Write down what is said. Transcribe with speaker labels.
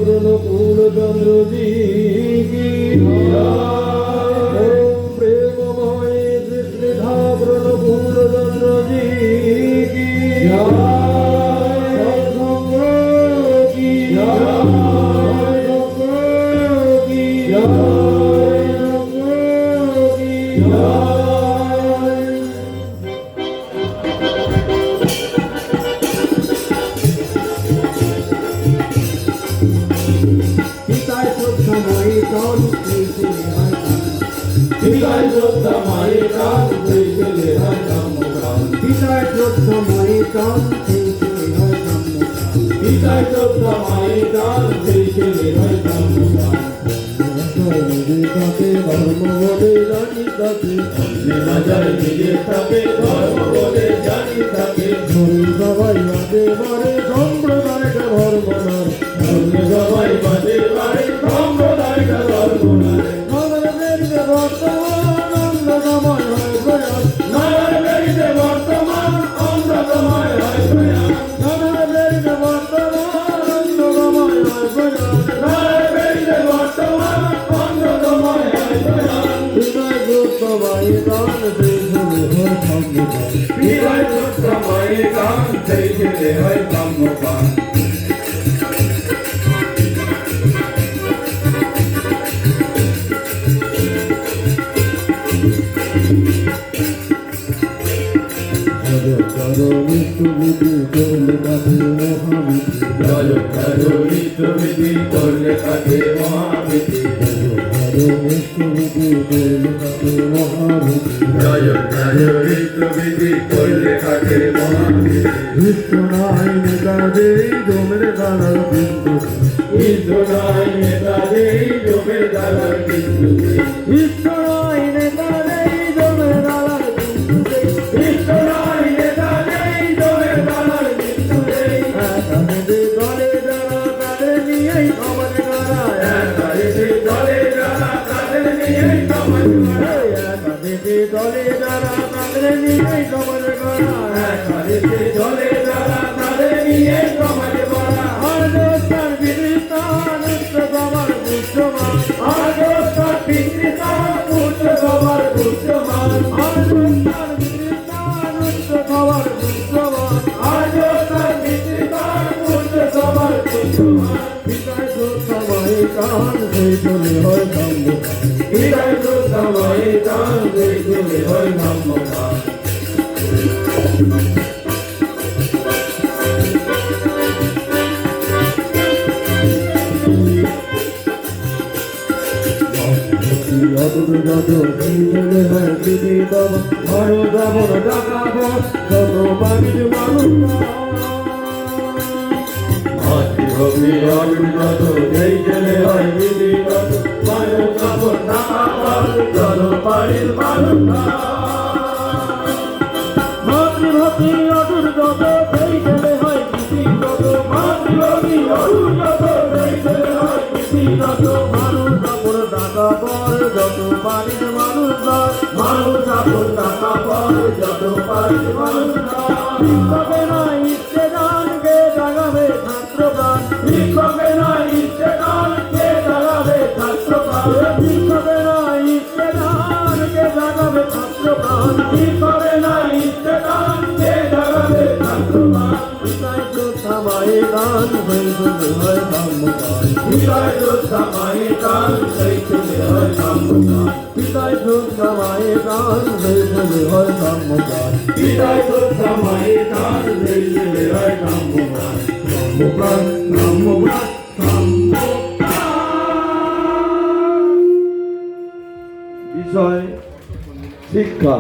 Speaker 1: প্রণকুল চন্দ্রজি কি প্রেমময় শ্রীধা প্রণকুল চন্দ্রজি কি পিতায় শ্রদ্ধাময়ী কান সেই ছেলে হয় ধর্মপ্রাণ পিতায় শ্রদ্ধাময়ী কান সেই ছেলে হয় ধর্মপ্রাণ পিতায় শ্রদ্ধাময়ী কান সেই ছেলে হয় ধর্মপ্রাণ তাকে ধর্ম বলে জানি তাকে না যায় নিজের তাকে ধর্ম বলে জানি তাকে সবাই বাদে বারে সম্প্রদায়টা ধর্ম নয় সবাই বাদে বারে সম্প্রদায়টা ধর্ম নয় বিষয় শিক্ষা।